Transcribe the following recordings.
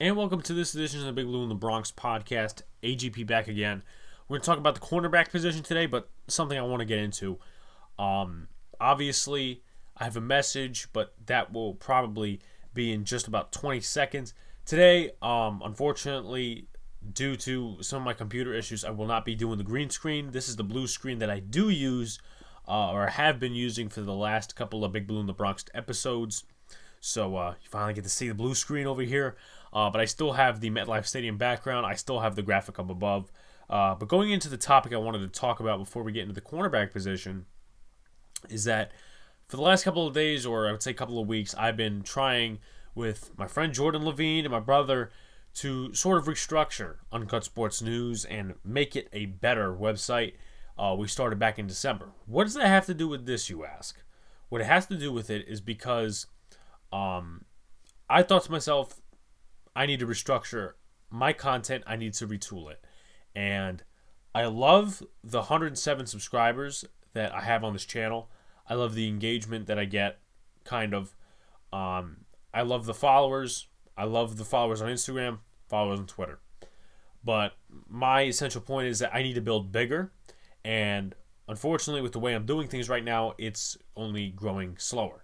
And welcome to this edition of the Big Blue in the Bronx podcast. AGP back again. We're going to talk about the cornerback position today, but something I want to get into. Obviously, I have a message, but that will probably be in just about 20 seconds. Today, unfortunately, due to some of my computer issues, I will not be doing the green screen. This is the blue screen that I do use, or have been using for the last couple of Big Blue in the Bronx episodes. So you finally get to see the blue screen over here. But I still have the MetLife Stadium background. I still have the graphic up above. But going into the topic I wanted to talk about before we get into the cornerback position is that for the last couple of days, or I would say couple of weeks, I've been trying with my friend Jordan Levine and my brother to sort of restructure Uncut Sports News and make it a better website. We started back in December. What does that have to do with this, you ask? What it has to do with it is because I thought to myself, I need to restructure my content. I need to retool it. And I love the 107 subscribers that I have on this channel. I love the engagement that I get, kind of. I love the followers. I love the followers on Instagram, followers on Twitter. But my essential point is that I need to build bigger. And unfortunately, with the way I'm doing things right now, it's only growing slower.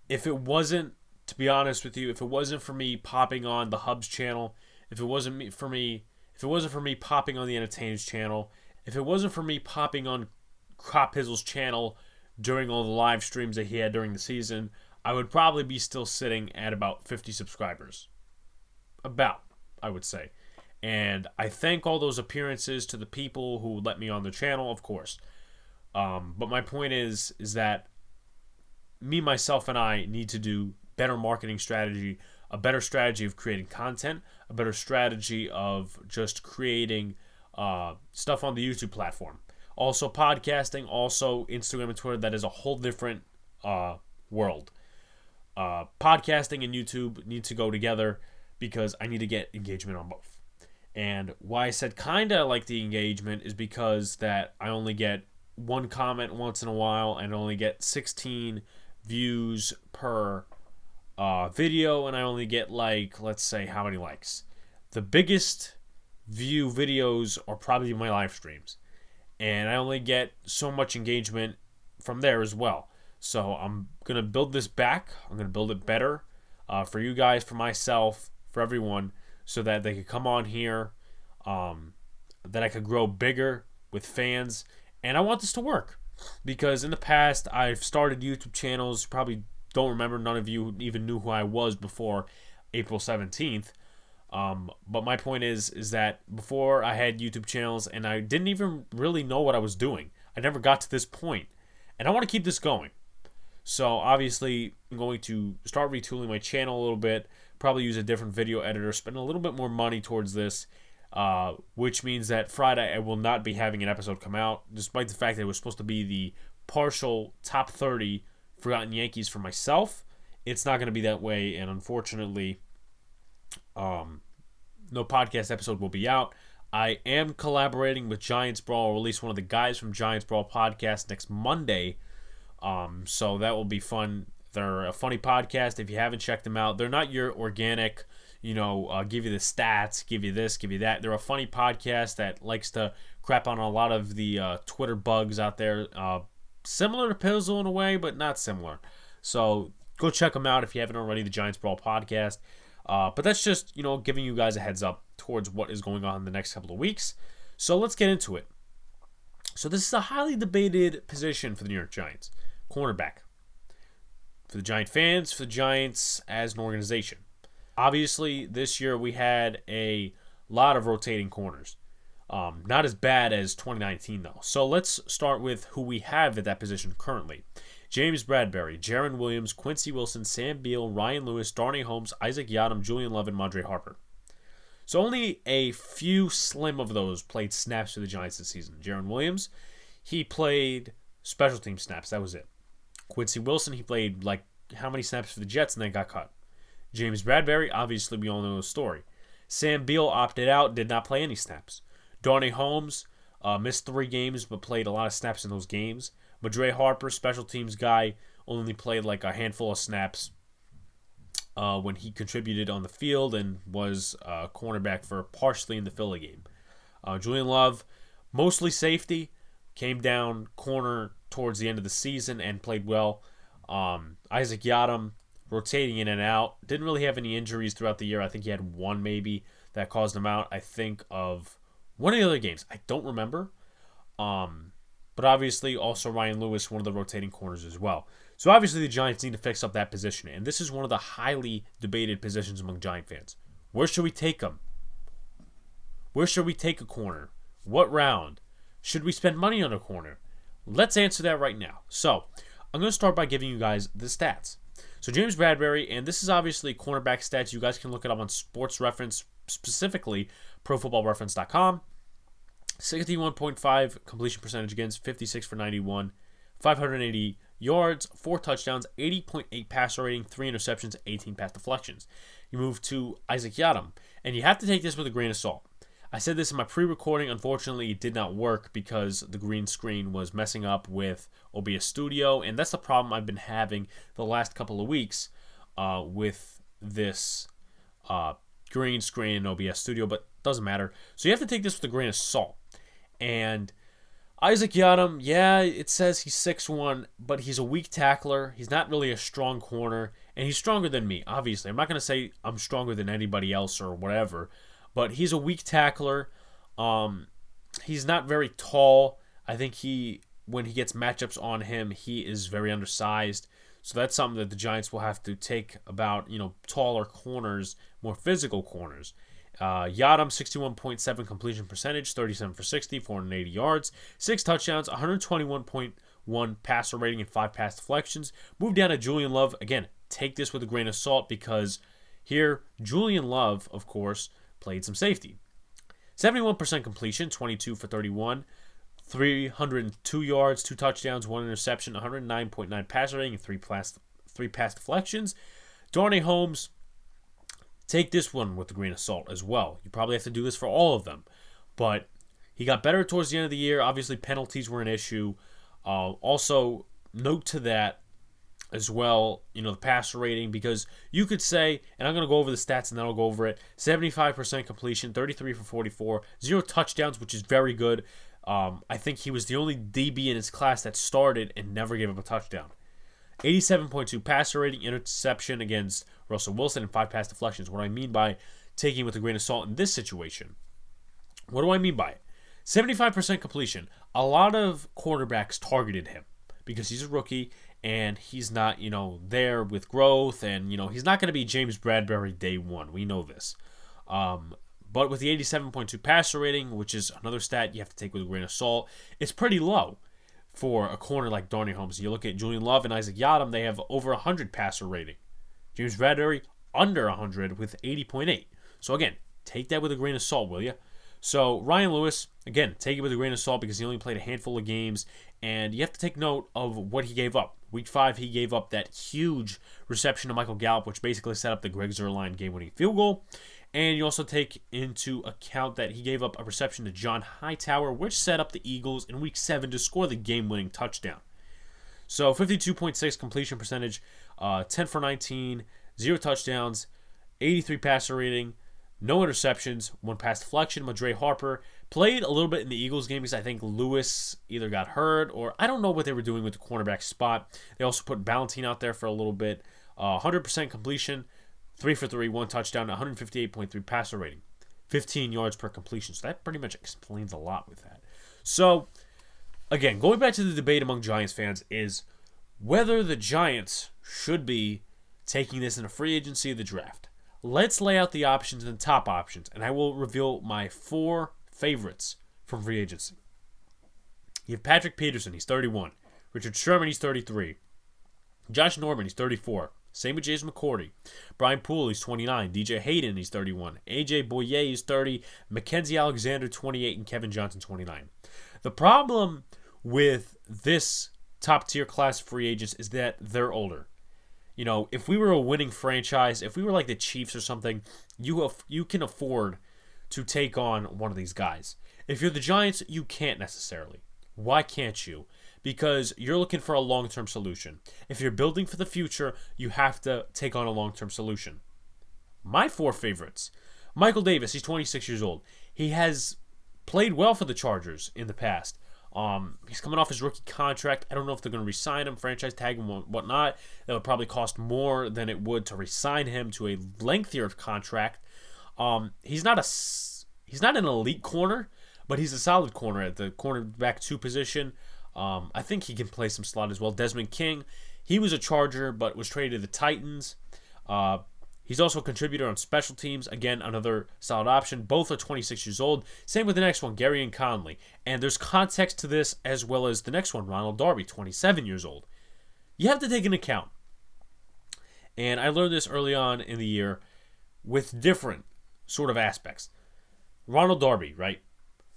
If it wasn't, to be honest with you, if it wasn't for me popping on the Hubs channel, if it wasn't for me popping on the Entertainers channel, if it wasn't for me popping on Crop Hizzle's channel during all the live streams that he had during the season, I would probably be still sitting at about 50 subscribers. About, I would say. And I thank all those appearances to the people who let me on the channel, of course. But my point is that me, myself, and I need to do better marketing strategy, a better strategy of creating content, a better strategy of just creating stuff on the YouTube platform. Also podcasting, also Instagram and Twitter. That is a whole different world. Podcasting and YouTube need to go together because I need to get engagement on both. And why I said kind of like the engagement is because that I only get one comment once in a while and only get 16 views per video, and I only get, like, let's say how many likes. The biggest view videos are probably my live streams, and I only get so much engagement from there as well. So I'm gonna build this back. I'm gonna build it better for you guys, for myself, for everyone, so that they could come on here, that I could grow bigger with fans. And I want this to work because in the past I've started YouTube channels. Probably don't remember, none of you even knew who I was before April 17th. But my point is that before I had YouTube channels and I didn't even really know what I was doing. I never got to this point. And I want to keep this going. So obviously I'm going to start retooling my channel a little bit, probably use a different video editor, spend a little bit more money towards this, which means that Friday I will not be having an episode come out, despite the fact that it was supposed to be the partial top 30 Forgotten Yankees for myself. It's not going to be that way, and unfortunately, no podcast episode will be out. I am collaborating with Giants Brawl. I'll release one of the guys from Giants Brawl podcast next Monday, so that will be fun. They're a funny podcast. If you haven't checked them out, they're not your organic, give you the stats, give you this, give you that. They're a funny podcast that likes to crap on a lot of the Twitter bugs out there. Similar to Pizzle in a way, but not similar. So go check them out if you haven't already, the Giants Brawl podcast. But that's just, giving you guys a heads up towards what is going on in the next couple of weeks. So let's get into it. So this is a highly debated position for the New York Giants. Cornerback. For the Giant fans, for the Giants as an organization. Obviously, this year we had a lot of rotating corners. Not as bad as 2019, though. So let's start with who we have at that position currently. James Bradbury, Jaron Williams, Quincy Wilson, Sam Beal, Ryan Lewis, Donnie Holmes, Isaac Yadam, Julian Love, and Mondre Harper. So only a few slim of those played snaps for the Giants this season. Jaron Williams, he played special team snaps. That was it. Quincy Wilson, he played how many snaps for the Jets and then got cut. James Bradbury, obviously we all know the story. Sam Beal opted out, did not play any snaps. Donnie Holmes missed 3 games but played a lot of snaps in those games. Mondre Harper, special teams guy, only played a handful of snaps. when he contributed on the field and was cornerback for partially in the Philly game. Julian Love, mostly safety, came down corner towards the end of the season and played well. Isaac Yadam, rotating in and out, didn't really have any injuries throughout the year. I think he had one maybe that caused him out. I think of one of the other games. I don't remember. But obviously also Ryan Lewis, one of the rotating corners as well. So obviously the Giants need to fix up that position. And this is one of the highly debated positions among Giant fans. Where should we take them? Where should we take a corner? What round? Should we spend money on a corner? Let's answer that right now. So I'm going to start by giving you guys the stats. So James Bradberry, and this is obviously cornerback stats. You guys can look it up on Sports Reference, specifically ProFootballReference.com. 61.5 completion percentage against 56 for 91, 580 yards, 4 touchdowns, 80.8 passer rating, 3 interceptions, 18 pass deflections. You move to Isaac Yadam, and you have to take this with a grain of salt. I said this in my pre-recording. Unfortunately, it did not work because the green screen was messing up with OBS Studio, and that's the problem I've been having the last couple of weeks with this green screen in OBS Studio, but doesn't matter. So you have to take this with a grain of salt. And Isaac Yadam, yeah, it says he's 6'1", but he's a weak tackler. He's not really a strong corner, and he's stronger than me, obviously. I'm not going to say I'm stronger than anybody else or whatever, but he's a weak tackler. He's not very tall. I think when he gets matchups on him, he is very undersized. So that's something that the Giants will have to take about, taller corners, more physical corners. Yadam, 61.7 completion percentage, 37 for 60, 480 yards, 6 touchdowns, 121.1 passer rating, and 5 pass deflections. Move down to Julian Love. Again, take this with a grain of salt because here, Julian Love, of course, played some safety. 71% completion, 22 for 31, 302 yards, 2 touchdowns, 1 interception, 109.9 passer rating, and 3 pass deflections. Donnie Holmes, take this one with a grain of salt as well. You probably have to do this for all of them. But he got better towards the end of the year. Obviously, penalties were an issue. Also, note to that as well, the passer rating, because you could say, and I'm going to go over the stats and then I'll go over it, 75% completion, 33 for 44, 0 touchdowns, which is very good. I think he was the only DB in his class that started and never gave up a touchdown. 87.2 passer rating, interception against Russell Wilson, and 5 pass deflections. What I mean by taking it with a grain of salt in this situation, what do I mean by it? 75% completion. A lot of quarterbacks targeted him because he's a rookie and he's not, there with growth, and, he's not going to be James Bradberry day one. We know this. But with the 87.2 passer rating, which is another stat you have to take with a grain of salt, it's pretty low for a corner like Donnie Holmes. You look at Julian Love and Isaac Yadam, they have over 100 passer rating. James Bradberry, under 100 with 80.8. So again, take that with a grain of salt, will you? So Ryan Lewis, again, take it with a grain of salt because he only played a handful of games, and you have to take note of what he gave up. Week 5, he gave up that huge reception to Michael Gallup, which basically set up the Greg Zuerlein game-winning field goal. And you also take into account that he gave up a reception to John Hightower, which set up the Eagles in Week 7 to score the game-winning touchdown. So 52.6 completion percentage, 10 for 19, 0 touchdowns, 83 passer rating, no interceptions, 1 pass deflection. Madre Harper played a little bit in the Eagles game because I think Lewis either got hurt or I don't know what they were doing with the cornerback spot. They also put Ballentine out there for a little bit. 100% completion, 3 for 3, 1 touchdown, 158.3 passer rating, 15 yards per completion. So that pretty much explains a lot with that. So, again, going back to the debate among Giants fans is whether the Giants should be taking this in a free agency or the draft. Let's lay out the options and the top options, and I will reveal my 4 favorites from free agency. You have Patrick Peterson, he's 31. Richard Sherman, he's 33. Josh Norman, he's 34. Same with Jason McCourty. Brian Poole, he's 29. DJ Hayden, he's 31. AJ Boye, he's 30. Mackenzie Alexander, 28. And Kevin Johnson, 29. The problem with this top-tier class of free agents is that they're older. If we were a winning franchise, if we were like the Chiefs or something, you can afford to take on one of these guys. If you're the Giants, you can't necessarily. Why can't you? because you're looking for a long-term solution. If you're building for the future, you have to take on a long-term solution. My 4 favorites. Michael Davis, he's 26 years old. He has played well for the Chargers in the past. He's coming off his rookie contract. I don't know if they're going to re-sign him, franchise tag him, whatnot. That would probably cost more than it would to re-sign him to a lengthier contract. He's not an elite corner, but he's a solid corner at the cornerback 2 position. I think he can play some slot as well. Desmond King, he was a Charger, but was traded to the Titans. He's also a contributor on special teams. Again, another solid option. Both are 26 years old. Same with the next one, Gary and Conley. And there's context to this as well as the next one, Ronald Darby, 27 years old. You have to take into account, and I learned this early on in the year with different sort of aspects. Ronald Darby, right?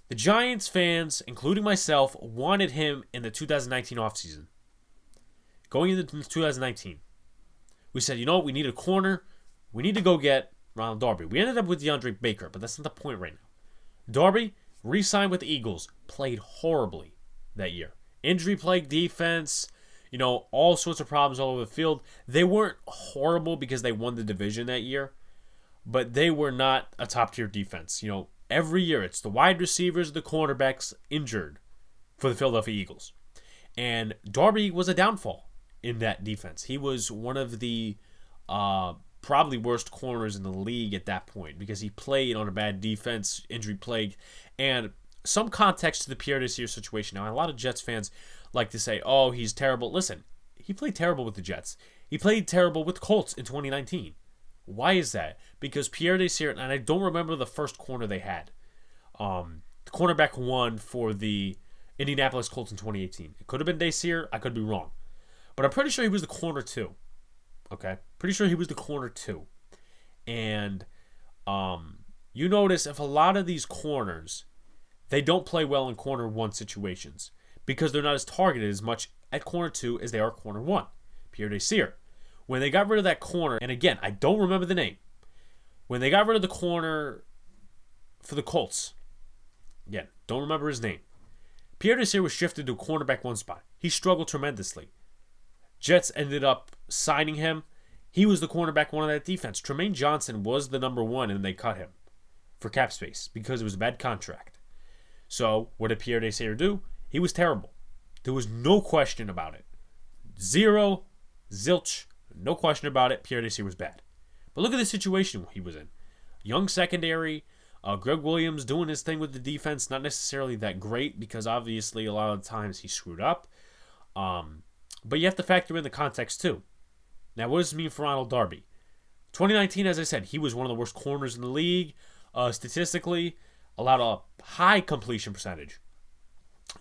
The Giants fans, including myself, wanted him in the 2019 offseason. Going into 2019, we said, you know what, we need a corner. We need to go get Ronald Darby. We ended up with DeAndre Baker, but that's not the point right now. Darby re-signed with the Eagles, played horribly that year. Injury-plagued defense, all sorts of problems all over the field. They weren't horrible because they won the division that year, but they were not a top-tier defense. Every year it's the wide receivers, the cornerbacks injured for the Philadelphia Eagles. And Darby was a downfall in that defense. He was one of the probably worst corners in the league at that point because he played on a bad defense, injury plagued. And some context to the Pierre Desir situation. Now, a lot of Jets fans like to say, oh, he's terrible. Listen, he played terrible with the Jets. He played terrible with Colts in 2019. Why is that? Because Pierre Desir, and I don't remember the first corner they had. The cornerback 1 for the Indianapolis Colts in 2018. It could have been Desir. I could be wrong. But I'm pretty sure he was the corner 2. Okay? Pretty sure he was the corner 2. And you notice if a lot of these corners, they don't play well in corner 1 situations because they're not as targeted as much at corner 2 as they are corner 1. Pierre Desir. When they got rid of that corner, and again, I don't remember the name. When they got rid of the corner for the Colts, again, don't remember his name. Pierre Desir was shifted to a cornerback 1 spot. He struggled tremendously. Jets ended up signing him. He was the cornerback 1 of that defense. Tremaine Johnson was the number 1, and they cut him for cap space because it was a bad contract. So, what did Pierre Desir do? He was terrible. There was no question about it. Zero, zilch, no question about it. Pierre Desir was bad. But look at the situation he was in. Young secondary, Greg Williams doing his thing with the defense, not necessarily that great because obviously a lot of the times he screwed up. But you have to factor in the context too. Now, what does it mean for Ronald Darby? 2019, as I said, he was one of the worst corners in the league. Statistically, allowed a high completion percentage.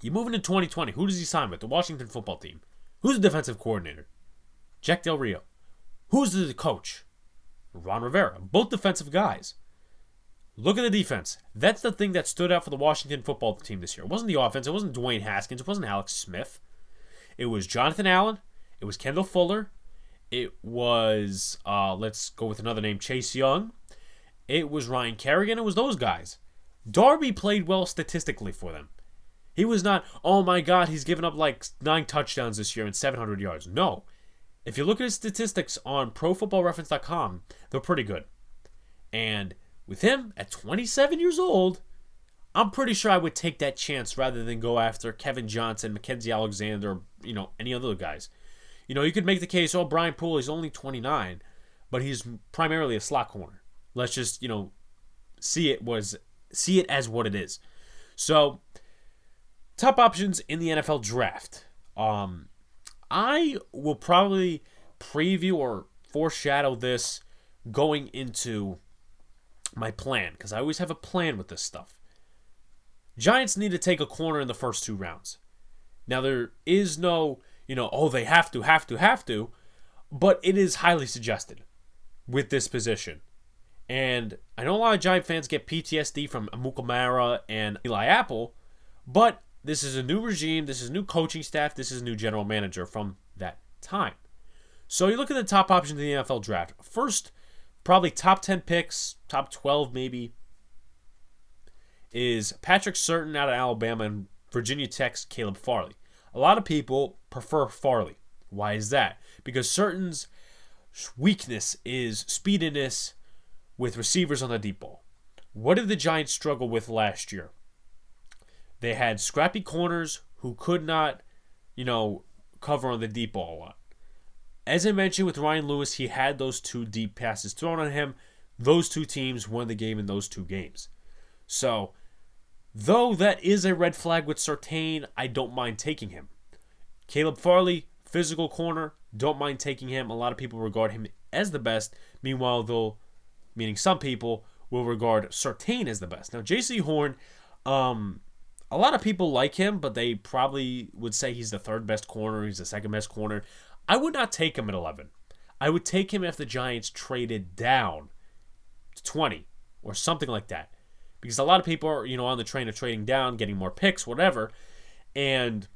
You move into 2020, who does he sign with? The Washington football team. Who's the defensive coordinator? Jack Del Rio. Who's the coach? Ron Rivera. Both defensive guys. Look at the defense. That's the thing that stood out for the Washington football team this year. It wasn't the offense. It wasn't Dwayne Haskins. It wasn't Alex Smith. It was Jonathan Allen. It was Kendall Fuller. It was, let's go with another name, Chase Young. It was Ryan Kerrigan. It was those guys. Darby played well statistically for them. He was not, oh my God, he's given up like 9 touchdowns this year and 700 yards. No. If you look at his statistics on ProFootballReference.com, they're pretty good. And with him at 27 years old, I'm pretty sure I would take that chance rather than go after Kevin Johnson, Mackenzie Alexander, any other guys. You could make the case, Brian Poole, he's only 29, but he's primarily a slot corner. Let's just, see it as what it is. So, top options in the NFL draft. I will probably preview or foreshadow this going into my plan, because I always have a plan with this stuff. Giants need to take a corner in the first 2 rounds. Now, there is no, they have to, but it is highly suggested with this position. And I know a lot of Giant fans get PTSD from Amukamara and Eli Apple, but this is a new regime, this is a new coaching staff, this is a new general manager from that time. So you look at the top options in the NFL draft. First, probably top 10 picks, top 12 maybe, is Patrick Surtain out of Alabama and Virginia Tech's Caleb Farley. A lot of people prefer Farley. Why is that? Because Surtain's weakness is speediness with receivers on the deep ball. What did the Giants struggle with last year? They had scrappy corners who could not, cover on the deep ball a lot. As I mentioned with Ryan Lewis, he had those 2 deep passes thrown on him. Those 2 teams won the game in those 2 games. So, though that is a red flag with Surtain, I don't mind taking him. Caleb Farley, physical corner, don't mind taking him. A lot of people regard him as the best. Meanwhile, meaning some people, will regard Surtain as the best. Now, J.C. Horn, a lot of people like him, but they probably would say he's the 3rd best corner, he's the 2nd best corner. I would not take him at 11. I would take him if the Giants traded down to 20 or something like that. Because a lot of people are, on the train of trading down, getting more picks, whatever. And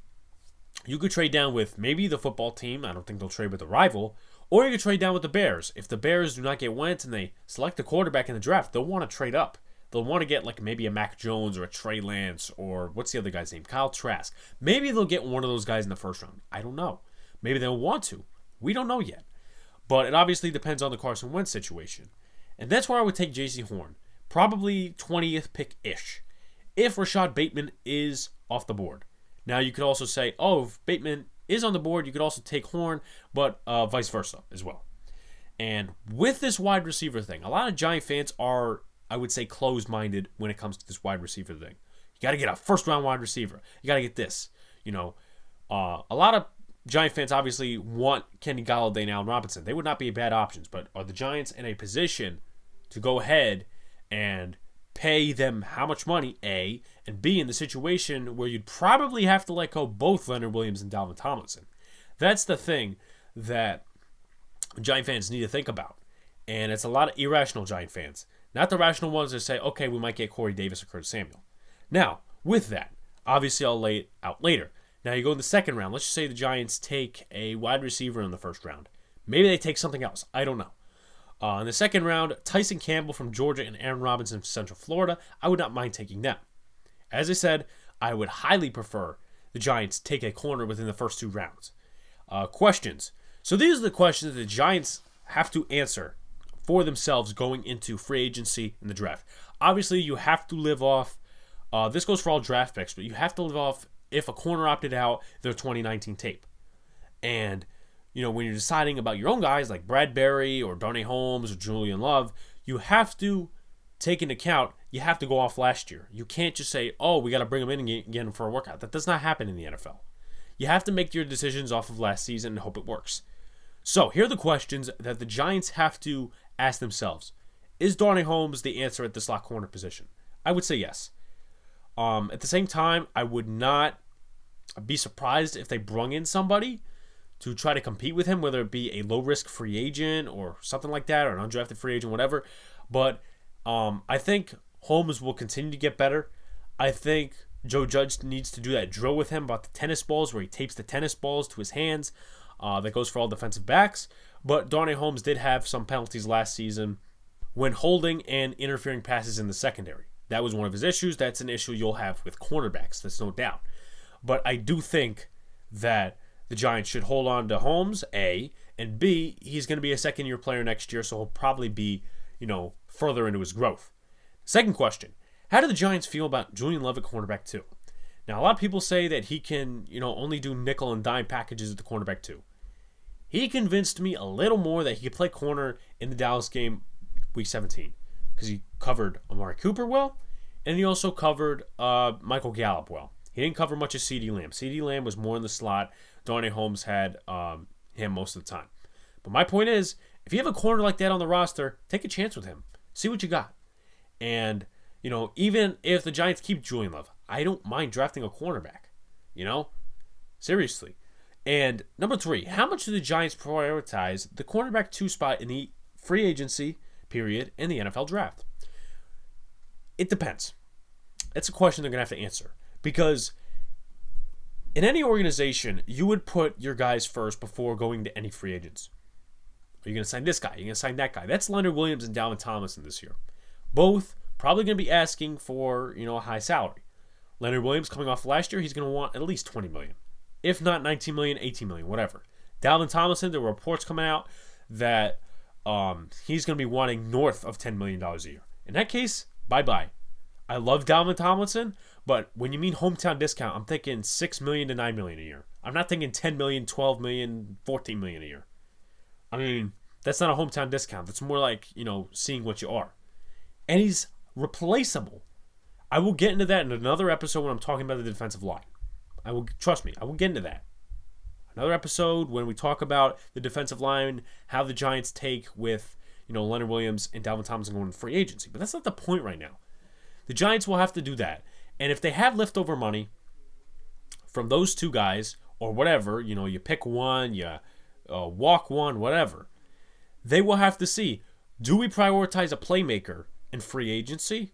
you could trade down with maybe the football team. I don't think they'll trade with a rival. Or you could trade down with the Bears. If the Bears do not get Wentz and they select a quarterback in the draft, they'll want to trade up. They'll want to get maybe a Mac Jones or a Trey Lance or what's the other guy's name? Kyle Trask. Maybe they'll get one of those guys in the first round. I don't know. Maybe they'll want to. We don't know yet. But it obviously depends on the Carson Wentz situation. And that's where I would take J.C. Horn. Probably 20th pick-ish. If Rashad Bateman is off the board. Now you could also say, if Bateman is on the board, you could also take Horn, but vice versa as well. And with this wide receiver thing, a lot of Giant fans are, I would say, closed-minded when it comes to this wide receiver thing. You got to get a first-round wide receiver. You got to get this. A lot of Giant fans obviously want Kenny Golladay and Allen Robinson. They would not be bad options, but are the Giants in a position to go ahead and pay them how much money, A, and B, in the situation where you'd probably have to let go both Leonard Williams and Dalvin Tomlinson? That's the thing that Giant fans need to think about. And it's a lot of irrational Giant fans. Not the rational ones that say, okay, we might get Corey Davis or Curtis Samuel. Now, with that, obviously I'll lay it out later. Now you go in the second round. Let's just say the Giants take a wide receiver in the first round. Maybe they take something else. I don't know. In the second round, Tyson Campbell from Georgia and Aaron Robinson from Central Florida. I would not mind taking them. As I said, I would highly prefer the Giants take a corner within the first 2 rounds. Questions. So these are the questions that the Giants have to answer for themselves going into free agency and the draft. Obviously, you have to live off, this goes for all draft picks, but you have to live off if a corner opted out their 2019 tape. And, when you're deciding about your own guys like Bradbury or Donnie Holmes or Julian Love, you have to take into account, you have to go off last year. You can't just say, we got to bring them in again for a workout. That does not happen in the NFL. You have to make your decisions off of last season and hope it works. So, here are the questions that the Giants have to ask themselves. Is Donnie Holmes the answer at the slot corner position? I would say yes. At the same time, I would not be surprised if they brung in somebody to try to compete with him, whether it be a low-risk free agent or something like that, or an undrafted free agent, whatever. But I think Holmes will continue to get better. I think Joe Judge needs to do that drill with him about the tennis balls, where he tapes the tennis balls to his hands. That goes for all defensive backs. But Donnie Holmes did have some penalties last season when holding and interfering passes in the secondary. That was one of his issues. That's an issue you'll have with cornerbacks. That's no doubt. But I do think that the Giants should hold on to Holmes, A, and B, he's going to be a second-year player next year, so he'll probably be, further into his growth. Second question, how do the Giants feel about Julian Love at cornerback 2? Now, a lot of people say that he can, only do nickel and dime packages at the cornerback 2. He convinced me a little more that he could play corner in the Dallas game week 17 because he covered Amari Cooper well, and he also covered Michael Gallup well. He didn't cover much of CeeDee Lamb. CeeDee Lamb was more in the slot. Donnie Holmes had him most of the time. But my point is, if you have a corner like that on the roster, take a chance with him. See what you got. And, even if the Giants keep Julian Love, I don't mind drafting a cornerback. Seriously. And number 3, how much do the Giants prioritize the cornerback 2 spot in the free agency period in the NFL draft? It depends. It's a question they're going to have to answer. Because in any organization, you would put your guys first before going to any free agents. Are you going to sign this guy? Are you going to sign that guy? That's Leonard Williams and Dalvin Tomlinson this year. Both probably going to be asking for, a high salary. Leonard Williams coming off last year, he's going to want at least $20 million. If not 19 million, 18 million, whatever. Dalvin Tomlinson, there were reports coming out that he's going to be wanting north of $10 million a year. In that case, bye-bye. I love Dalvin Tomlinson, but when you mean hometown discount, I'm thinking $6 million to $9 million a year. I'm not thinking $10 million, $12 million, $14 million a year. I mean, that's not a hometown discount. That's more like, seeing what you are. And he's replaceable. I will get into that in another episode when I'm talking about the defensive line. Trust me, I will get into that. Another episode when we talk about the defensive line, how the Giants take with, Leonard Williams and Dalvin Tomlinson going to free agency. But that's not the point right now. The Giants will have to do that. And if they have leftover money from those two guys, or whatever, you pick one, you walk one, whatever, they will have to see, do we prioritize a playmaker in free agency,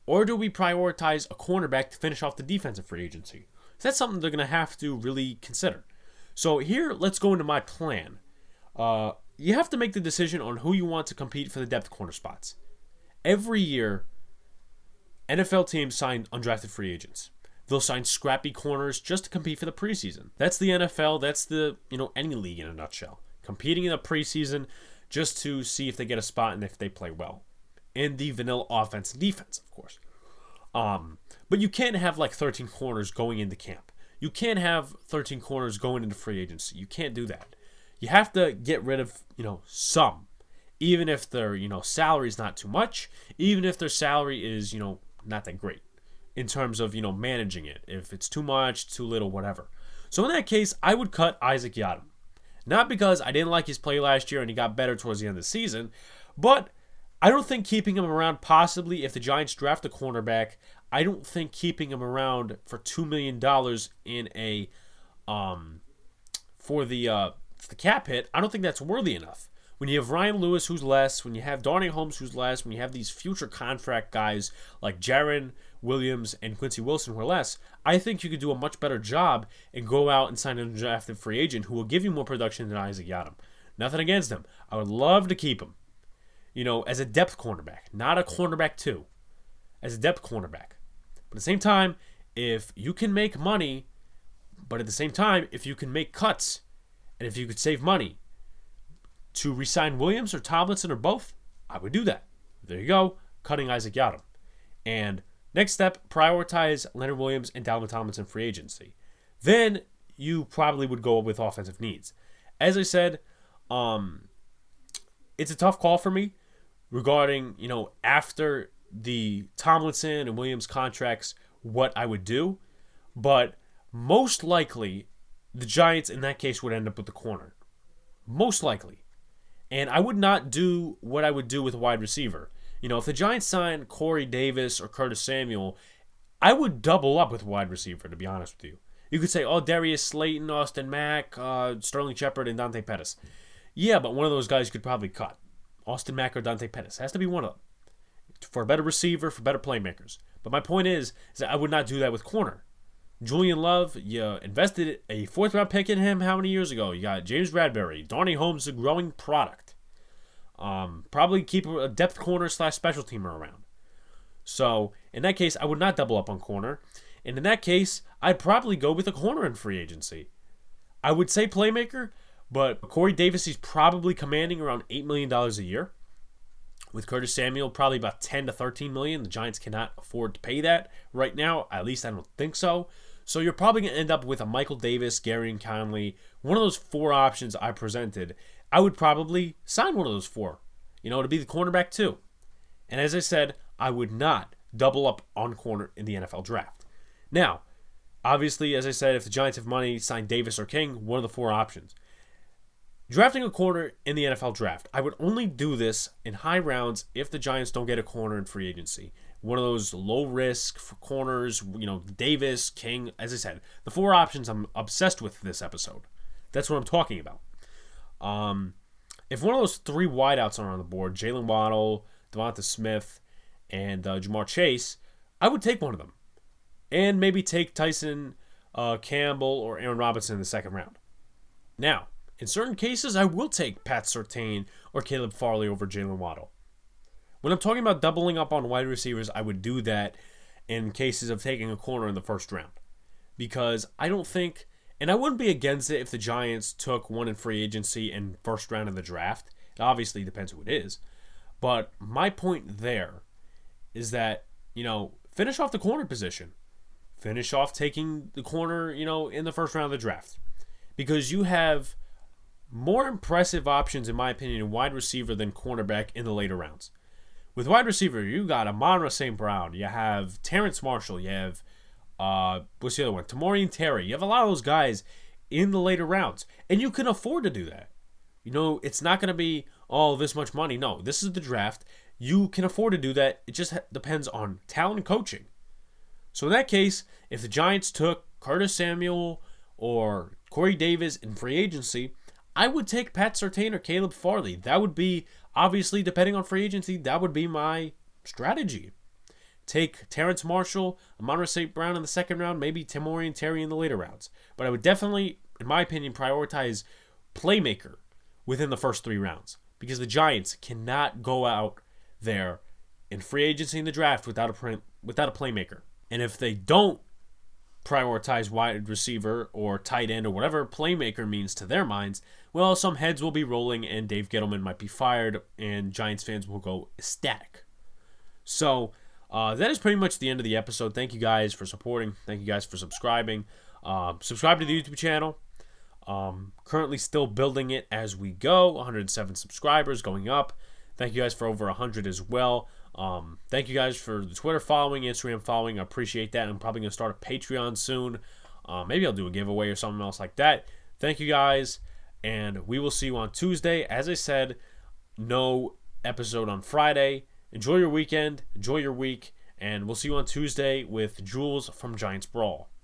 or do we prioritize a cornerback to finish off the defensive free agency? So that's something they're going to have to really consider. So here, let's go into my plan. You have to make the decision on who you want to compete for the depth corner spots. Every year, NFL teams sign undrafted free agents. They'll sign scrappy corners just to compete for the preseason. That's the NFL. That's the, any league in a nutshell. Competing in the preseason just to see if they get a spot and if they play well. And the vanilla offense and defense, of course. But you can't have 13 corners going into camp. You can't have 13 corners going into free agency. You can't do that. You have to get rid of, some. Even if their, salary is not too much. Even if their salary is, not that great. In terms of, managing it. If it's too much, too little, whatever. So in that case, I would cut Isaac Yadam. Not because I didn't like his play last year and he got better towards the end of the season. But I don't think keeping him around, possibly if the Giants draft a cornerback, I don't think keeping him around for $2 million in a for the cap hit, I don't think that's worthy enough. When you have Ryan Lewis, who's less, when you have Donnie Holmes, who's less, when you have these future contract guys like Jaron Williams and Quincy Wilson, who are less, I think you could do a much better job and go out and sign an undrafted free agent who will give you more production than Isaac Yadam. Nothing against him. I would love to keep him, as a depth cornerback, not a cornerback too, as a depth cornerback. But at the same time, if you can make money, but at the same time, if you can make cuts, and if you could save money to re-sign Williams or Tomlinson or both, I would do that. There you go, cutting Isaac Yadam. And next step, prioritize Leonard Williams and Dalvin Tomlinson free agency. Then you probably would go with offensive needs. As I said, it's a tough call for me regarding, after the Tomlinson and Williams contracts, what I would do. But most likely, the Giants in that case would end up with the corner. Most likely. And I would not do what I would do with a wide receiver. If the Giants sign Corey Davis or Curtis Samuel, I would double up with wide receiver, to be honest with you. You could say, Darius Slayton, Austin Mack, Sterling Shepard, and Dante Pettis. Yeah, but one of those guys you could probably cut. Austin Mack or Dante Pettis. It has to be one of them. For a better receiver, for better playmakers. But my point is that I would not do that with corner. Julian Love, you invested a 4th-round pick in him how many years ago? You got James Bradbury. Donnie Holmes, a growing product. Probably keep a depth corner / special teamer around. So, in that case, I would not double up on corner. And in that case, I'd probably go with a corner in free agency. I would say playmaker, but Corey Davis, he's probably commanding around $8 million a year. With Curtis Samuel, probably about $10 to $13 million. The Giants cannot afford to pay that right now. At least I don't think so. So you're probably going to end up with a Michael Davis, Gary and Conley. One of those 4 options I presented, I would probably sign one of those 4, to be the cornerback too. And as I said, I would not double up on corner in the NFL draft. Now, obviously, as I said, if the Giants have money, sign Davis or King, one of the 4 options. Drafting a corner in the NFL draft, I would only do this in high rounds if the Giants don't get a corner in free agency. One of those low-risk corners, Davis, King, as I said. The 4 options I'm obsessed with this episode. That's what I'm talking about. If one of those 3 wideouts are on the board, Jalen Waddle, Devonta Smith, and Jamar Chase, I would take one of them. And maybe take Tyson Campbell or Aaron Robinson in the 2nd round. Now, in certain cases, I will take Pat Surtain or Caleb Farley over Jalen Waddle. When I'm talking about doubling up on wide receivers, I would do that in cases of taking a corner in the 1st round. Because I don't think And I wouldn't be against it if the Giants took one in free agency and first round of the draft. It obviously depends who it is. But my point there is that, finish off the corner position. Finish off taking the corner, in the first round of the draft. Because you have more impressive options, in my opinion, in wide receiver than cornerback in the later rounds. With wide receiver, you got Amon-Ra St. Brown. You have Terrence Marshall. You have, what's the other one? Tamorrion Terry. You have a lot of those guys in the later rounds. And you can afford to do that. It's not going to be, this much money. No, this is the draft. You can afford to do that. It just depends on talent and coaching. So in that case, if the Giants took Curtis Samuel or Corey Davis in free agency, I would take Pat Surtain or Caleb Farley. That would be, obviously, depending on free agency, that would be my strategy. Take Terrence Marshall, Amon-Ra St. Brown in the second round, maybe Tamorrion Terry in the later rounds. But I would definitely, in my opinion, prioritize playmaker within the first 3 rounds. Because the Giants cannot go out there in free agency in the draft without a playmaker. And if they don't prioritize wide receiver or tight end or whatever playmaker means to their minds, well, some heads will be rolling and Dave Gettleman might be fired and Giants fans will go ecstatic. So that is pretty much the end of the episode. Thank you guys for supporting. Thank you guys for subscribing. Subscribe to the YouTube channel. Currently still building it as we go. 107 subscribers going up. Thank you guys for over 100 as well. Thank you guys for the Twitter following, Instagram following. I appreciate that. I'm probably going to start a Patreon soon. Maybe I'll do a giveaway or something else like that. Thank you guys, and we will see you on Tuesday. As I said, no episode on Friday. Enjoy your weekend. Enjoy your week, and we'll see you on Tuesday with Jules from Giants Brawl.